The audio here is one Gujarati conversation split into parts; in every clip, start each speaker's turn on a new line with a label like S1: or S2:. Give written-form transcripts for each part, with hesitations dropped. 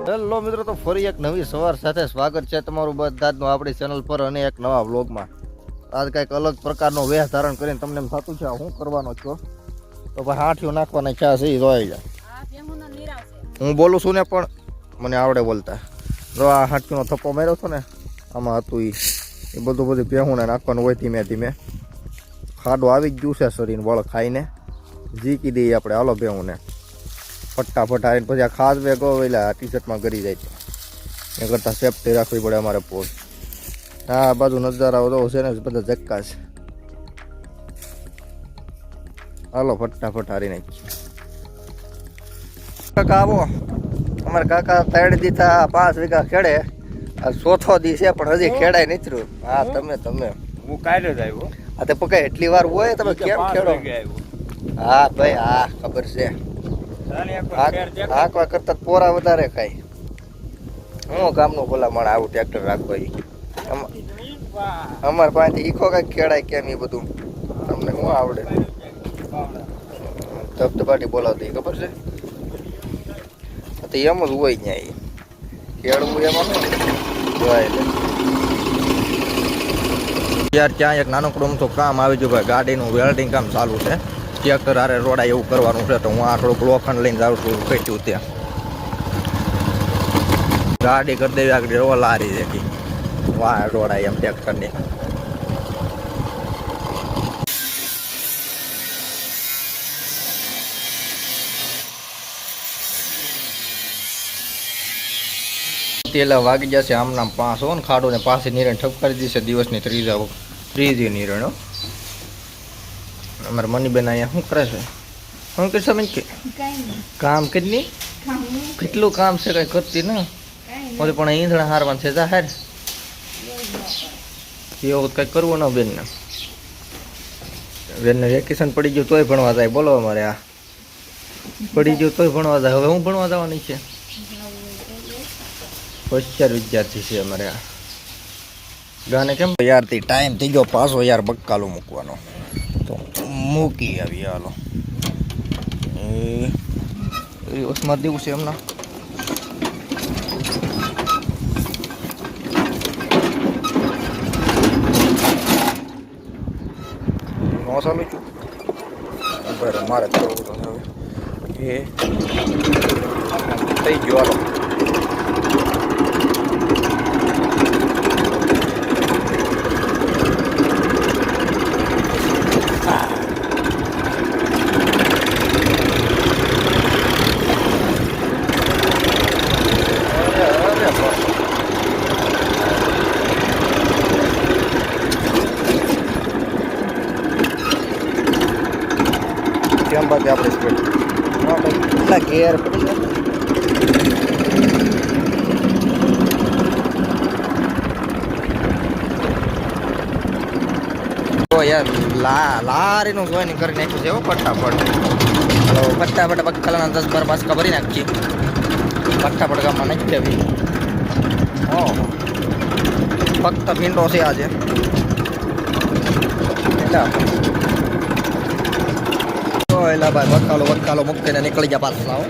S1: હેલો મિત્રો, તો ફરી એક નવી સવાર સાથે સ્વાગત છે તમારું બધાનું આપણી ચેનલ પર અને એક નવા વ્લોગમાં. આજ કંઈક અલગ પ્રકારનો વેશ ધારણ કરીને તમને એમ થતું છે હું કરવાનો છો, તો ભાઈ હાંઠિયો નાખવાના ઈચ્છા છે એ જોઈ જાય. હું બોલું છું ને પણ મને આવડે બોલતા. જો આ હાંઠિયોનો થપ્પો માર્યો હતો ને, આમાં હતું એ બધું ભેહુંને નાખવાનું હોય. ધીમે ધીમે ખાડો આવી જ ગયું છે શરીરને વળ ખાઈને જીકી દઈએ આપણે. હાલો ભેહુંને ફટાફટ આવીને પછી આ ખાસ વેગો એટલે ટી શર્ટમાં ગરી જાય છે. એ કરતાં સેફટી રાખવી પડે અમારે પોલ. આ બાજુ નજારાઓ તો છે ને બધા જક્કા છે. હાલો ફટાફટ હારી નાખી. કાકા આવો. અમારા કાકા તેડી દીધા 5 વીઘા ખેડે. આ ચોથો દી છે પણ હજી ખેડાય નીતરું. હા તમે
S2: હું કાલે જ આવ્યો.
S1: આ તે પકાય એટલી વાર હોય તમે કેમ ખેડો? હા ભાઈ હા ખબર છે. આકવા કરતા પોરા વધારે ખાય. હું ગામનો ભલામણ આવું ટ્રેક્ટર રાખો. અમારે પાસેથી ઈખો કઈક ખેડાય કેમ એ બધું તમને શું આવડે? ધબધબાટી બોલાવતી ખબર છે? તો એમ જ હોય ત્યાં ખેડવું એમાં યાર. ત્યાં એક નાનકડું તો કામ આવી ગયું ભાઈ. ગાડીનું વેલ્ડિંગ કામ ચાલુ છે. ટ્રેક્ટર આરે રોડાય એવું કરવાનું છે. તો હું આ થોડુંક લોખંડ લઈને જાઉં છું પેટ્યું ત્યાં. ગાડી કરી દેવી આગળ રોવા લારી દેખી વાહ રોડાય એમ ટ્રેક્ટરની. તેલા વાગી જશે આમનામ 5 હો ને ખાડો ને પાસે નિરણ ઠપકારી દીશે. દિવસની ત્રીજી નિરણ. અમારે મનીબેન અહીંયા શું કરે છે? શું કરશે બેન? કે કામ કેટલી કેટલું કામ છે કઈ કરતી ને ઓલી પણ ઈંધણા હારવાનું છે. જાહેર એવું કંઈક કરવું ન બેનને. બેનને વેકેશન પડી ગયું તોય ભણવા જાય. બોલો અમારે આ પડી ગયું તોય ભણવા જાય. હવે હું ભણવા જવાની છે. હોશિયાર વિદ્યાર્થી છે અમારે આ. ગાને કેમ યારથી ટાઈમ થઈ ગયો પાછો યાર બક્કાલો મૂકવાનો. તો મૂકી આવી હાલો. એ ઓસમાં દેવું છે એમના. નો સામી છું બરાબર. મારે કરવું તો હવે એ થઈ ગયો. હાલો કેમ બાકી આપણે સ્પીડ કેટલા ગેર પડી ગયા. તો યાર લારીનું જોઈનિંગ કરી નાખ્યું છે. ફટાફટ ફટાફટ બક્કાલાના 10-12 બાસકા ભરી નાખીએ. ફટાફટ ગામમાં નાખી દેવી. ફક્ત ભીંડો છે આજે. એલા ભાઈ બક્કાલો મૂકીને નીકળી ગયા પાછા.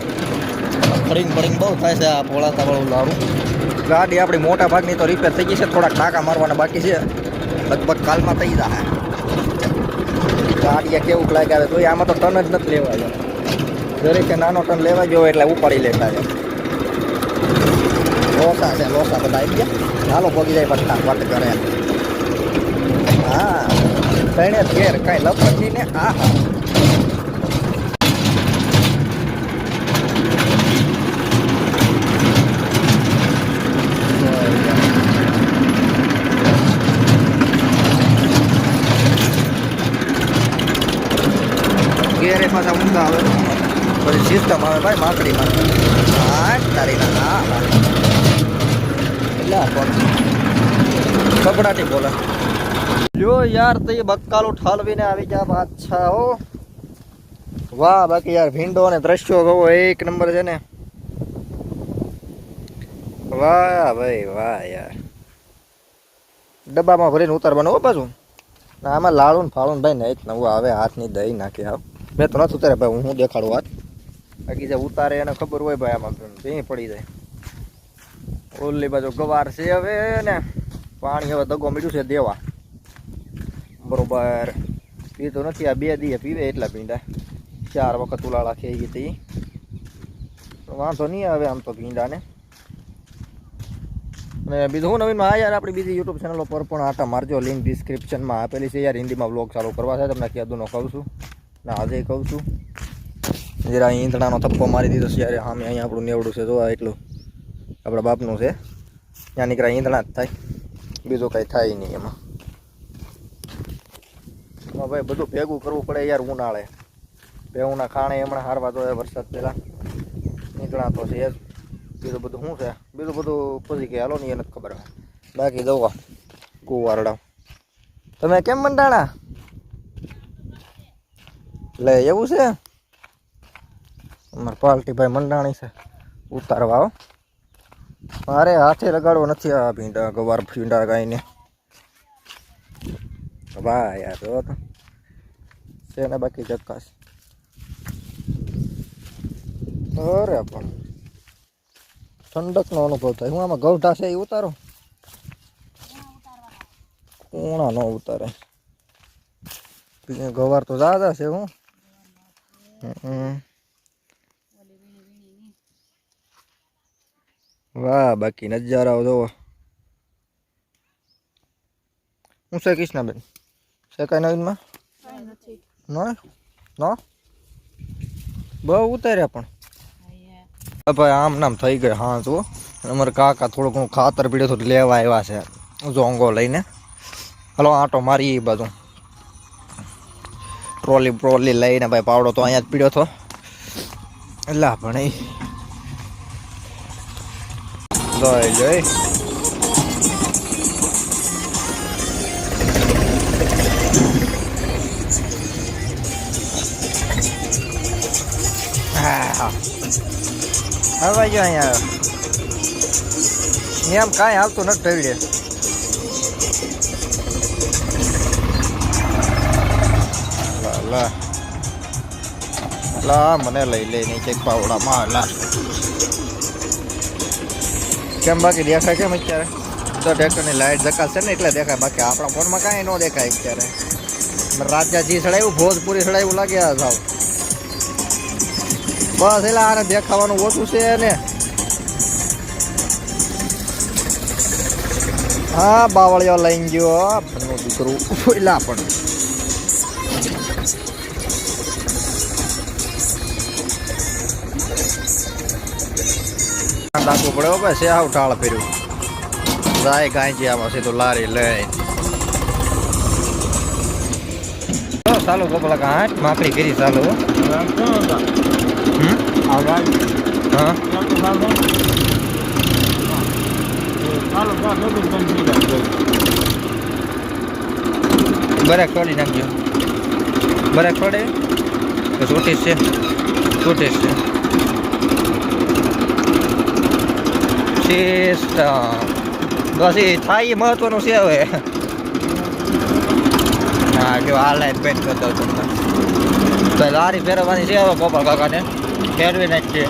S1: ફળીંગ બહુ થાય છે આ પોળાતા વાળું લારું. ગાડી આપણી મોટા ભાગની તો રિપેર થઈ ગઈ છે. થોડાક ટાંકા મારવાના બાકી છે. લગભગ કાલમાં થઈ જાય. ગાડીએ કેવું લાગે આવે તો આમાં તો ટન જ નથી લેવાય. દરેકે નાનો ટન લેવા ગયો એટલે ઉપાડી લેતા છે. લોસા છે લોસા બધા આવી ગયા. ચાલો પગી જાય ફટાફટ કરે. હા તેને ઘેર કાંઈ લપટી ને. હા ઘેરે પાછા ઊંઘા આવે પછી સિસ્ટમ આવે ભાઈ માકડીમાં. હા તારી ના એટલે કપડાથી બોલે. જો યાર તો એ બક્કાલો ઠાલવીને આવી ગયા પાછા. હો વાહ. બાકી યાર ભીંડો અને દ્રશ્યો જોવો એક નંબર છે ને. વાહ ભાઈ વાહ યાર. ડબ્બામાં ભરીને ઉતારવાનું હો પાછું. આમાં લાડું ફાળું ભાઈ નહીં નવું આવે. હાથની દહીં નાખી આવ. મેં તો નથી ઉતારે ભાઈ. હું દેખાડું હાથ. બાકી જે ઉતારે એને ખબર હોય ભાઈ આમાં ભીં પડી જાય. ઓલી બાજુ ગવાર છે હવે ને પાણી હવે દગો મીઠું છે દેવા બરોબર. પીતો નથી આ 2 દીએ પીવે એટલા ભીંડા 4 વખત ઉલાળા થઈ ગઈ હતી વાંધો નહીં આવે આમ તો ભીંડાને. અને બીજું હું નવીનમાં આ યાર આપણી બીજી યુટ્યુબ ચેનલો પર પણ આટા મારજો, લિંક ડિસ્ક્રિપ્શનમાં આપેલી છે યાર. હિન્દીમાં વ્લોગ ચાલુ કરવા છે તમને કીધુંનો કહું છું ને આજે કહું છું. જરા ઈંધણાનો થપ્પો મારી દીધો છે યાર. સામે અહીંયા આપણું નેવડું છે જોવા એટલું આપણા બાપનું છે. ત્યાં નીકળ્યા ઈંધણા જ થાય બીજું કાંઈ થાય નહીં એમાં. ભાઈ બધું ભેગું કરવું પડે યાર ઉનાળે. ભેહુંના ખાણે હમણાં હારવા જોઈએ વરસાદ પહેલાં નીકળા તો છે જ. બીજું બધું શું છે બીજું બધું પછી કે હાલો નહીં એને ખબર હોય. બાકી જવા કુવારડા તમે કેમ મંડાણા લે એવું છે. અમારે પાલટીભાઈ મંડાણી છે ઉતારવા હો. મારે હાથે લગાડવો નથી આ ભીંડા ગવાર ભીંડા ગાઈને. વાહ યાર જો તો છે ને બાકી ચક્કાશ. અરે પણ ઠંડકનો અનુભવ થાય. હું આમાં ગૌઢા છે એ ઉતારો કોણા ન ઉતારે. ગવાર તો દાદા છે હું વાહ બાકી નજારા જોવો. હું છે કૃષ્ણાબેન છે કઈ નવીનમાં ન બહુ ઉતાર્યા પણ ભાઈ આમ નામ થઈ ગયો. હા જુઓ અમારે કાકા થોડું ઘણું ખાતર પીડ્યો તો લેવા આવ્યા છે ઝોંગો લઈને. હલો આંટો મારી એ બાજુ ટ્રોલી લઈને ભાઈ પાવડો તો અહીંયા જ પીડ્યો હતો એટલે પણ એ જોઈ જોઈ હા હવે જો અહીંયા એમ કાંઈ હાલતું નથી ઢવડે. લા મને લઈ લે નહીં ચેક પાવડામાં લા કેમ બાકી દેખાય કેમ અત્યારે તો ટ્રેક્ટરની લાઇટ જકાશે ને એટલે દેખાય. બાકી આપણા ફોનમાં કાંઈ ન દેખાય અત્યારે. રાજાજી ચડાવ્યું ભોજપુરી ચડાવ્યું લાગે આ સાવ બસ એટલે આને દેખાવાનું ઓછું છે ને. હા બાવળિયો લઈને ગયો દીકરું એલા પણ રાખવું પડે ભાઈ. છે આવ ટાળ ફેર્યું જાય કાંઈ છે આમાં સીધું લારી લઈ ચાલુ કપડા કાંઠ માખડી કરી ચાલુ. બરેક તોડી નાખજો. બરેક તોડે તો છૂટીશ છે છૂટીશ છે બસ એ થાય એ મહત્વનું છે. હવે હા જો આ લાઈન પેન્ટ કરતો તમને તો લારી ફેરવવાની છે હવે ગોપાલ કાકાને ફેરવી નાખીએ.